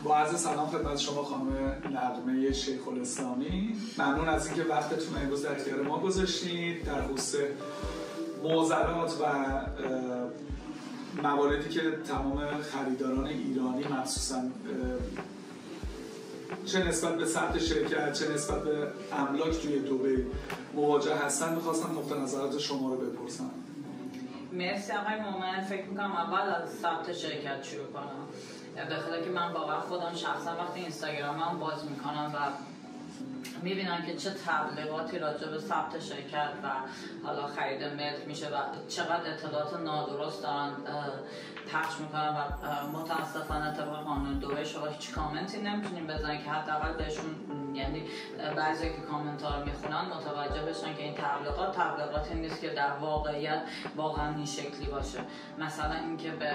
با عرض سلام خدمت شما خانم نغمه شیخ الاسلامی. ممنون از اینکه وقتتون امروز در اختیار ما گذاشتید در خصوص معضلات و مواردی که تمام خریداران ایرانی مخصوصا چه نسبت به ثبت شرکت چه نسبت به املاک توی دبی مواجه هستن می‌خواستم نقطه نظرات شما رو بپرسم. مرسی آقای مومن. فکر می‌کنم اول از ثبت شرکت شروع کنم. به خاطر که من واقعا خودم شخصا وقتی اینستاگرامم باز می‌کنم و می‌بینم که چه تبلیغاتی راجع به ثبت شرکت و حالا خرید ملک میشه و چقدر اطلاعات نادرست دارن پخش میکنن و متاسفانه طبق قانون دبی شما هیچ کامنتی نمیتونیم بزنید که حداقل بهشون یعنی بعضی که کامنت ها رو میخونن متوجه بشن که این تبلیغاتی نیست که در واقعیت واقعا این شکلی باشه. مثلا اینکه به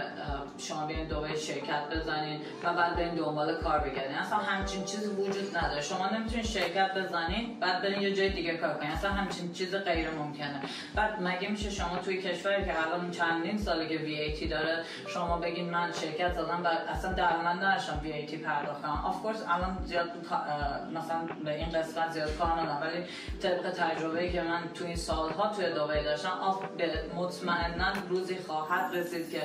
شما بیاین دبی شرکت بزنید و بعد برین دنبال کار بگردین، اصلا همچین چیزی وجود نداره. شما نمیتونید شرکت بزنید بعد برین یه جای دیگه کار کنید، اصلا همچین چیز غیر ممکنه. بعد مگه میشه شما توی کشوری که الان چندین ساله که VAT داره شما بگین من شرکت زدم و اصلا درآمد نداشتم VAT پرداخت کنم؟ آف کورس الان زیاد مثلا به این قسمت زیاد کار ندارم، ولی طبق تجربه‌ای که من توی این سالها توی دبی داشتم مطمئنا روزی خواهد رسید که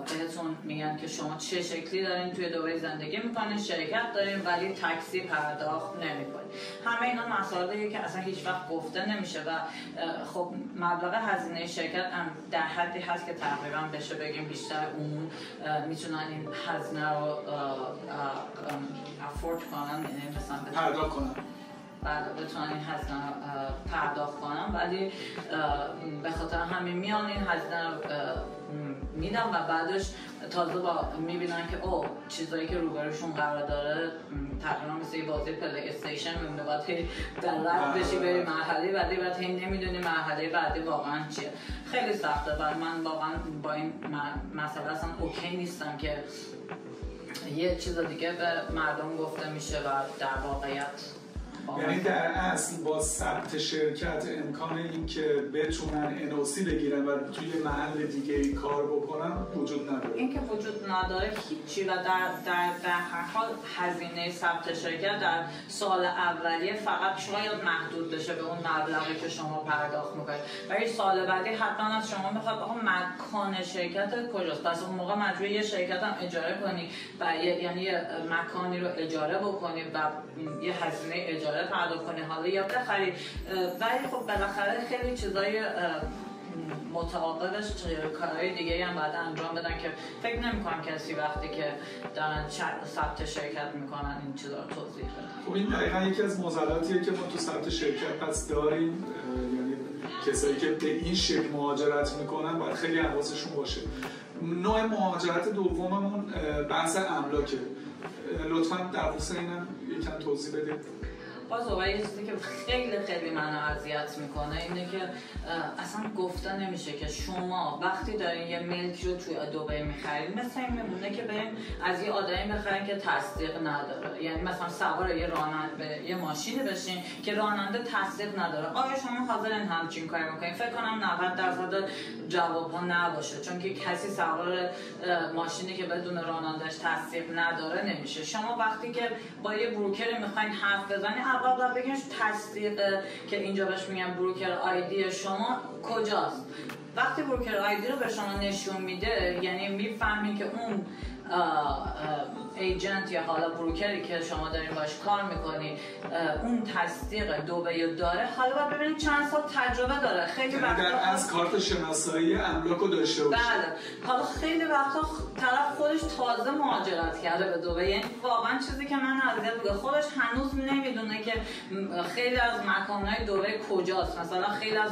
بهتون میگن که شما چه شکلی دارین توی دبی زندگی میکنین، شرکت دارین ولی تاکسی پرداخت نمیکنین. همه اینا مسائلیه که اصلا هیچ وقت گفته نمیشه و خب مبلغ هزینه شرکت هم در حدی هست که تقریبا بشه بگیم بیشتر عموم میتونن این هزینه رو افورد کنن، یعنی مثلا پرداخت کنن، بتونن این هزینه پرداخت کنن، ولی به خاطر همین میان این هزینه رو میدن و بعدش تازه با میبینن که او چیزایی که روبروشون قرار داره تقریبا مثل یه بازی پلی استیشن میمونه، باید در رد بشی بری مرحله بعدی، بعد هی نمیدونی مرحله بعدی واقعا چیه. خیلی سخته و من واقعا با این مسئله اصلا اوکی نیستم که یه چیز دیگه به مردم گفته میشه و در واقعیت یعنی در اصل با ثبت شرکت امکان این که بتونن NOC بگیرن و توی محل دیگه کار بکنن وجود نداره. این که وجود نداره هیچی و در هر حال هزینه ثبت شرکت در سال اولیه فقط شاید محدود بشه به اون مبلغی که شما پرداخت میکنید، ولی سال بعدی حتما از شما میخواد آقا مکان شرکت کجاست، پس اون موقع مجبور یه شرکت هم اجاره کنی و یعنی یه مکانی رو اجاره بکنی و یه هزینه اجاره پرداخت کنی حالا یا بخرید، ولی خب بالاخره خیلی چیزای متعاقبش کارهای دیگه هم باید انجام بدن که فکر نمی‌کنم کسی وقتی که دارن ثبت شرکت میکنن این چیزا رو توضیح بده. خب این دقیقاً یکی از معضلاتیه که ما تو ثبت شرکت پس داریم، یعنی کسایی که به این شکل مهاجرت میکنن باید خیلی حواسشون باشه. نوع مهاجرت دوممون بحث املاکه. لطفاً در خصوص اینم یکم توضیح بدید. باز یه چیزی که خیلی منو اذیت میکنه اینه که اصلا گفته نمیشه که شما وقتی دارین یه ملک رو توی دبی میخرید مثل این میمونه که بریم از یه آدمی بخرین که تصدیق نداره، یعنی مثلا سوار یه ماشینی بشین که راننده تصدیق نداره. آیا شما حاضرین همچین کاری بکنین؟ فکر کنم 90% جواب ها نباشه، چون که کسی سوار ماشینی که بدون رانندهش تصدیق نداره نمیشه. شما وقتی که با یه بروکر میخواین حرف بزنید اول بگین تصدیق که اینجا بهش میگن بروکر آیدی شما کجاست. وقتی بروکر آیدی رو به شما نشون میده یعنی میفهمی که اون ایجنت یا حالا بروکری که شما دارین باش کار میکنی اون تصدیق دبی داره. حالا باید ببینید چند سال تجربه داره. خیلی وقتا در از کارت شناسایی املاکو داشته باشه. بله. حالا خیلی وقتا طرف خودش تازه مهاجرت کرده به دبی، یعنی واقعا چیزی که من اذیت میکنه خودش هنوز نمیدونه که خیلی از مکانهای دبی کجاست، مثلا خیلی از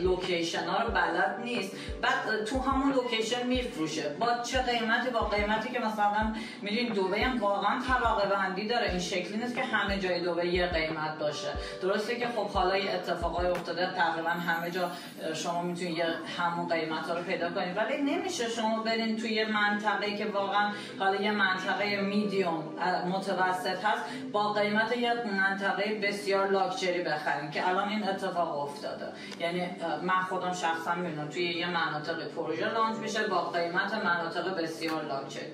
لوکیشن ها رو بلد نیست، بعد تو همون لوکیشن میفروشه با چه قیمتی، با قیمتی که مثلا میدونید دبی هم واقعا طبقه بندی داره، این شکلی نیست که همه جای دبی یه قیمت باشه. درسته که خب حالا یه اتفاقای افتاده تقریبا همه جا شما میتونید همون قیمت ها رو پیدا کنید، ولی نمیشه شما برین توی یه منطقه‌ای که واقعا حالا یه منطقه میدیوم متوسط هست با قیمت یه منطقه بسیار لاکچری بخرین که الان این اتفاق افتاده. یعنی من خودم شخصا میبینم توی یه مناطق پروژه لانچ میشه با قیمت مناطق بسیار لاکچری.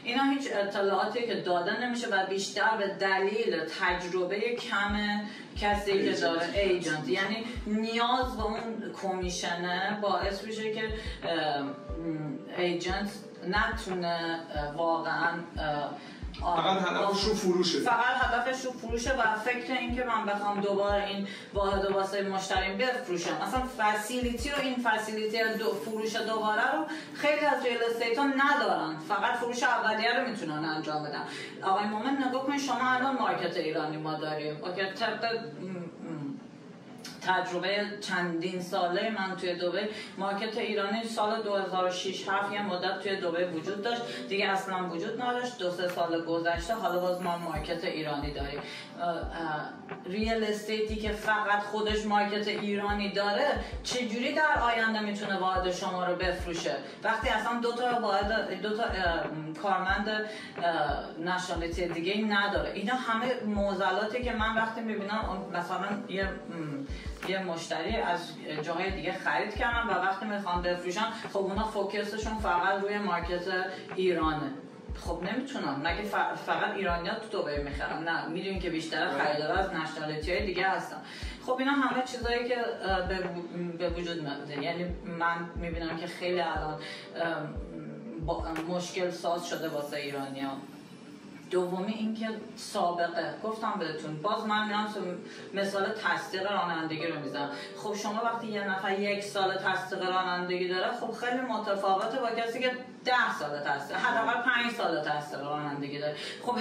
اینا هیچ اطلاعاتی که داده نمیشه و بیشتر به دلیل تجربه کم کسی که داره ایجنت، یعنی نیاز به اون کمیشنه باعث میشه که ایجنت نتونه واقعا فقط هدفش رو فروشه، و فکر این که من بخوام دوباره این واحد و واسه مشتریم بفروشم، مثلا فسیلیتی رو، این فسیلیتی فروش دوباره رو خیلی از ریل استیت ها ندارن، فقط فروش اولیه رو میتونن انجام بدن. آقای مومن نگاه کنید، شما الان مارکت ایرانی ما داریم که طبق تجربه چندین ساله من توی دبی، مارکت ایرانی سال 2006 7 یه مدت توی دبی وجود داشت، دیگه اصلا وجود نداشت. 2-3 سال گذشته حالا باز ما مارکت ایرانی داریم. ریل استیتی که فقط خودش مارکت ایرانی داره چجوری در آینده میتونه واحد شما رو بفروشه وقتی اصلا دو تا کارمند نشنالیتی دیگه نداره؟ اینا همه معضلاتی که من وقتی میبینم مثلا یه مشتری از جاهای دیگه خرید کردن و وقتی میخوام بفروشن، خب اونا فوکسشون فقط روی مارکت ایرانه. خب نمیتونن، مگه فقط ایرانی‌ها تو دبی میخرن؟ نه، میدونین که بیشتر خریدارا از نشنالیتی‌های دیگه هستن. خب اینا همه چیزایی که به وجود میاد. یعنی من میبینم که خیلی الان مشکل ساز شده واسه ایرانی‌ها. دومی اینکه سابقه، گفتم بهتون، باز من میام مثال تصدیق رانندگی رو میزنم. خب شما وقتی یه نفر 1 سال تصدیق رانندگی داره، خب خیلی متفاوته با کسی که 10 سال تصدیق، حداقل 5 سال تصدیق رانندگی داره. خب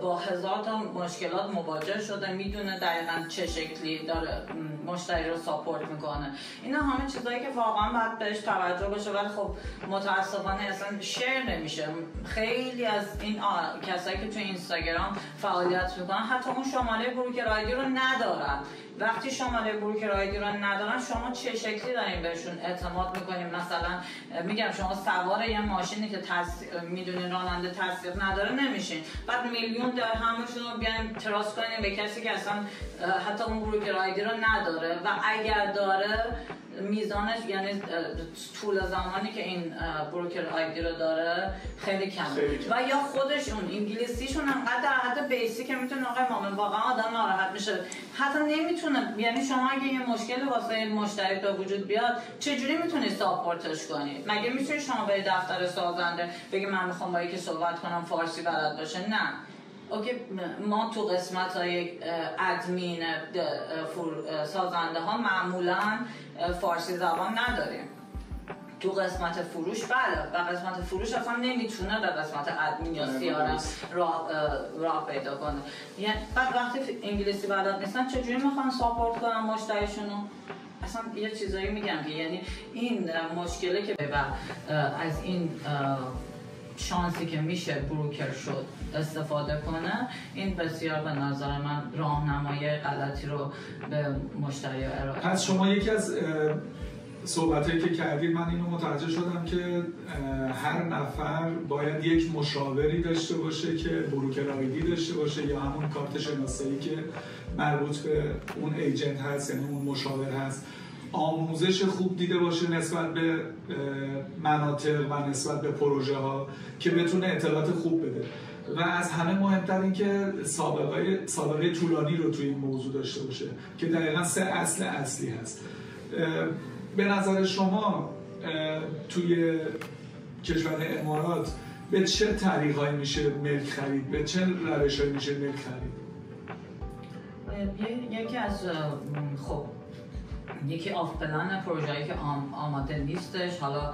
با هزار تا مشکلات مواجه شده، میدونه دقیقاً چه شکلی داره مشتری رو ساپورت میکنه. اینا همه چیزایی که واقعا باید بهش توجه بشه، ولی خب متاسفانه اصلا شیر نمیشه. خیلی از این کسایی که تو اینستاگرام فعالیت میکنن حتی اون شماره بروکر آیدی رو ندارن. وقتی شماره بروکر آیدی رو ندارن، شما چه شکلی دارین بهشون اعتماد میکنین؟ مثلا میگم شما سوار یه ماشینی که میدونین راننده تصدیق نداره نمیشین، بعد میلیون درهمشون رو بیاین تراست کنین به کسی که اصلا حتی اون بروکر آیدی رو نداره و اگر داره میزانش، یعنی طول زمانی که این بروکر آیدی رو داره خیلی کمه و یا خودشون انگلیسیشون انقدر در حد بیسیک که میتونه آقای مامن واقعا آدم ناراحت میشه، حتی نمیتونه. یعنی شما اگه یه مشکلی واسه این مشتری به وجود بیاد، چجوری میتونی ساپورتش کنی؟ مگه میتونی شما به دفتر سازنده بگی من میخوام با یکی صحبت کنم فارسی بلد باشه؟ نه. اوکی، ما تو قسمت های ادمین سازنده ها معمولا فارسی زبان نداریم. تو قسمت فروش بله، و قسمت فروش اصلا نمیتونه به قسمت ادمین یا CRM راه پیدا کنه. یعنی بعد وقتی انگلیسی بلد نیستن چجوری میخوان ساپورت کنن مشتریشونو؟ اصلا یه چیزایی میگم که یعنی این مشکله که از این شانسی که میشه بروکر شد استفاده کنه، این بسیار به نظر من راهنمایی غلطی رو به مشتری ارائه. پس شما یکی از صحبتایی که کردید، من اینو متوجه شدم که هر نفر باید یک مشاوری داشته باشه که بروکر آیدی داشته باشه یا همون کارت شناسایی که مربوط به اون ایجنت هست، یعنی اون مشاور هست، آموزش خوب دیده باشه نسبت به مناطق و نسبت به پروژه ها که بتونه اطلاعات خوب بده و از همه مهمتر این که سابقه طولانی رو توی این موضوع داشته باشه که دقیقاً 3 اصل اصلی هست. به نظر شما توی کشور امارات به چه طریقایی میشه ملک خرید؟ به چه روش‌هایی میشه ملک خرید؟ یکی از یکی آف پلن پروژه‌ای که آماده نیستش، حالا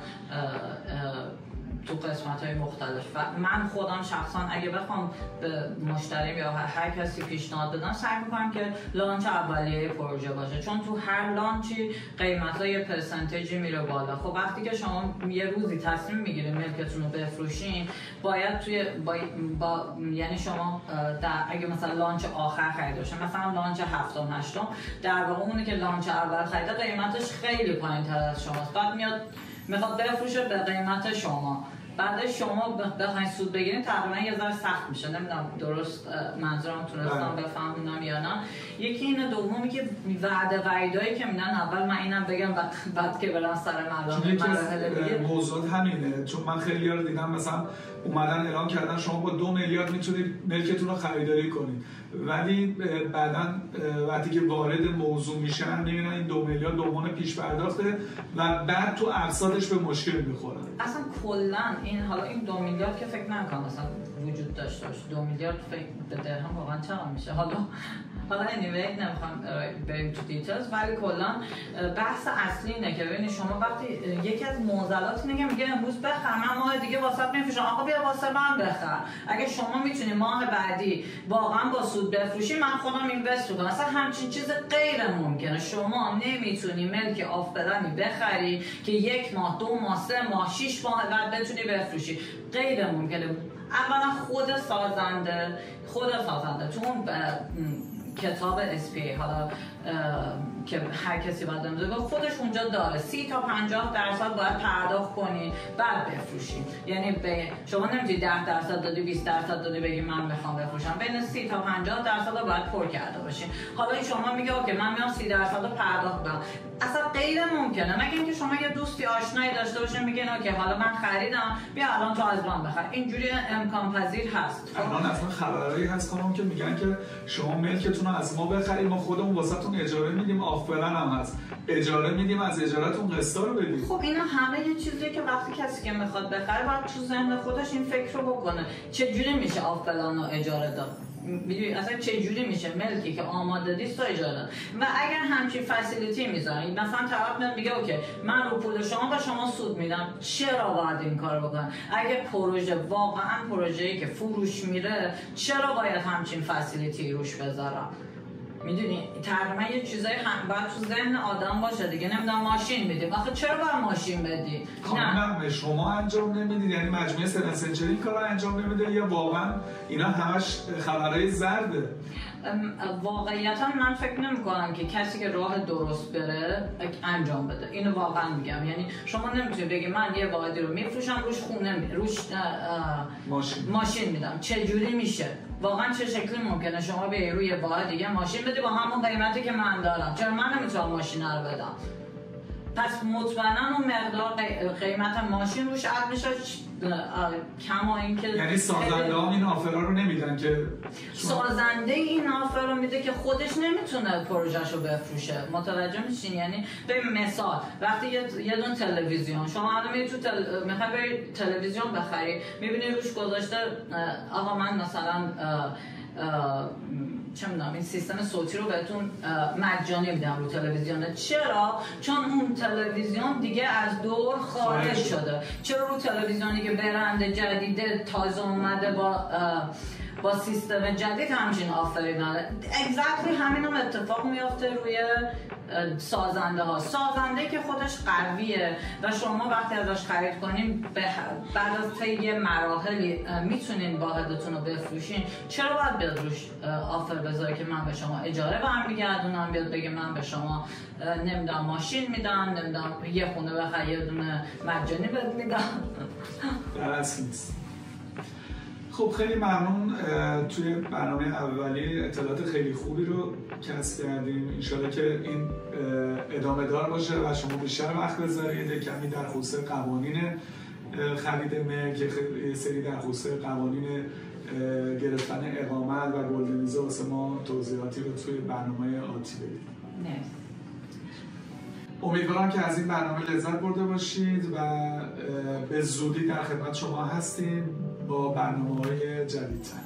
تو قسمت‌های مختلف. و من خودم شخصا اگه بخوام به مشتریم یا هر کسی پیشنهاد بدم، سعی می‌کنم که لانچ اولیه پروژه باشه، چون تو هر لانچی قیمت‌های پرسنتیجی میره بالا. خب وقتی که شما یه روزی تصمیم میگیرید ملکتون رو بفروشین، باید یعنی شما اگه مثلا لانچ آخر خرید باشه، مثلا لانچ 7م 8م، در واقع اونی که لانچ اول خریده قیمتش خیلی پایین‌تر از شماست، بعد میاد میخواد بفروشه به قیمت شما. بعد شما بخواید سود بگیرین تقریبا یه ذره سخت میشه. نمیدونم درست منظورم تونستم بفهمونم یا نه. یکی اینه. دومی که وعده‌ای که میدن، اول من اینم بگم بعد که برن سر مراحل دیگه. موضوع همینه، چون من خیلی رو دیدم مثلا اومدن اعلام کردن شما با 2 میلیارد میتونید ملکتون رو خریداری کنید، ولی بعداً وقتی که وارد موضوع میشن میبینن این 2 میلیارد دومون پیش پرداخته و بعد تو اقساطش به مشکل میخورن. اصلا کلا این 2 میلیارد که فکر نکنم اصلا وجود داشته باشه. 2 میلیارد فکر به درهم واقعا چقدر میشه؟ حالا anyway نمیخوام بریم تو دیتیلز، ولی کلا بحث اصلی اینه که ببینید شما وقتی یکی از معضلات اینه که میگه امروز بخر، من ماه دیگه واسط میفروشم، آقا بیا واسه من بخر. اگه شما میتونی ماه بعدی واقعا با سود بفروشی، من خودم اینوست کنم. اصلا همچین چیز غیر ممکنه. شما نمیتونی ملک آفرینی بخری که 1 ماه 2 ماه 3 ماه 6 ماه بعد بتونی بفروشی. غیر ممکنه. اولا خود سازنده تو اون کتاب SPA حالا که هر کسی باید امضا کنه خودش اونجا داره 30 تا 50% باید پرداخت کنی بعد بفروشی. یعنی شما نمیتونی 10% دادی 20% دادی بگی من میخوام بفروشم، بین 30 تا 50% باید پر کرده باشی. حالا شما میگه اوکی من میام 30% پرداخت بدم، اصلا غیر ممکنه. مگه اینکه شما یه دوستی آشنایی داشته باشین میگن اوکی حالا من خریدم بیا الان تو از من بخر. اینجوری امکان پذیر هست. الان اصلا خبرایی هست که میگن که شما ملکتون رو از ما بخرید، ما خودمون واسهتون اجاره میدیم، آفرین هم هست اجاره میدیم، از اجارتون قسطا رو بدید. خب اینا همه یه چیزیه که وقتی کسی که میخواد بخره باید تو ذهن خودش این فکر رو بکنه چه جوری میشه آفرین رو اجاره داد. میدونی اصلا چه جوری میشه ملکی که آماده نیست تو اجاره. و اگر همچین فسیلیتی میذارید مثلا طرف میگه اوکی من رو پول شما و شما سود میدم، چرا باید این کار بکنم؟ اگه پروژه واقعا پروژه‌ای که فروش میره چرا باید همچین فسیلیتی روش بذارم؟ میدونی تقریبا یه چیزایی باید تو ذهن آدم باشه دیگه. نمیدونم ماشین میدیم، آخه چرا باید ماشین بدی؟ نه شما انجام نمیدید، یعنی مجموعه سنچری این کارو انجام نمیده یا واقعا اینا همش خبرهای زرده؟ واقعیتا من فکر نمی‌کنم که کسی که راه درست بره انجام بده. اینو واقعا میگم. یعنی شما نمیتونید بگی من یه واحدی رو میفروشم روش خونه روش ماشین میدم. چه جوری میشه؟ واقعا چه شکلی ممکنه شما بیای روی واحد دیگه ماشین بدی با همون قیمتی که من دارم؟ چرا من نمیتونم ماشین رو بدم؟ پس مطمئنا اون مقدار قیمت ماشین روش عد میشه کما اینکه یعنی سازنده ها این آفرها رو نمیدن که سازنده این آفر رو میده که خودش نمیتونه پروژهش رو بفروشه. متوجه میشین؟ یعنی به مثال وقتی یه دونه تلویزیون شما الان میری تو میخوای بری تلویزیون بخری، میبینی روش گذاشته آقا من مثلا چه میدونم این سیستم صوتی رو بهتون مجانی میدم رو تلویزیون. چرا؟ چون اون تلویزیون دیگه از دور خارج شده. چرا رو تلویزیونی که برند جدیده تازه اومده با سیستم جدید همچین آفری داره؟ اگزکتلی همین هم اتفاق میافته روی سازنده ها. سازنده که خودش قویه و شما وقتی ازش خرید کنین بعد از یه مراحلی میتونین واحدتون رو بفروشین، چرا باید بیاد روش آفر بذاره که من به شما اجاره برمیگردونم، بیاد بگه من به شما نمیدونم ماشین میدم، نمیدونم یه خونه بخر یه دونه مجانی بهت میدم. درست نیست. خب خیلی ممنون. توی برنامه اولی اطلاعات خیلی خوبی رو کسب کردیم. انشالله که این ادامه دار باشه و شما بیشتر وقت بذارید. کمی در خصوص قوانین خرید ملک، یه سری در خصوص قوانین گرفتن اقامت و گلدن ویزا واسه ما توضیحاتی رو توی برنامه آتی بدید. امیدوارم که از این برنامه لذت برده باشید و به زودی در خدمت شما هستیم با برنامه‌های جدیدتر.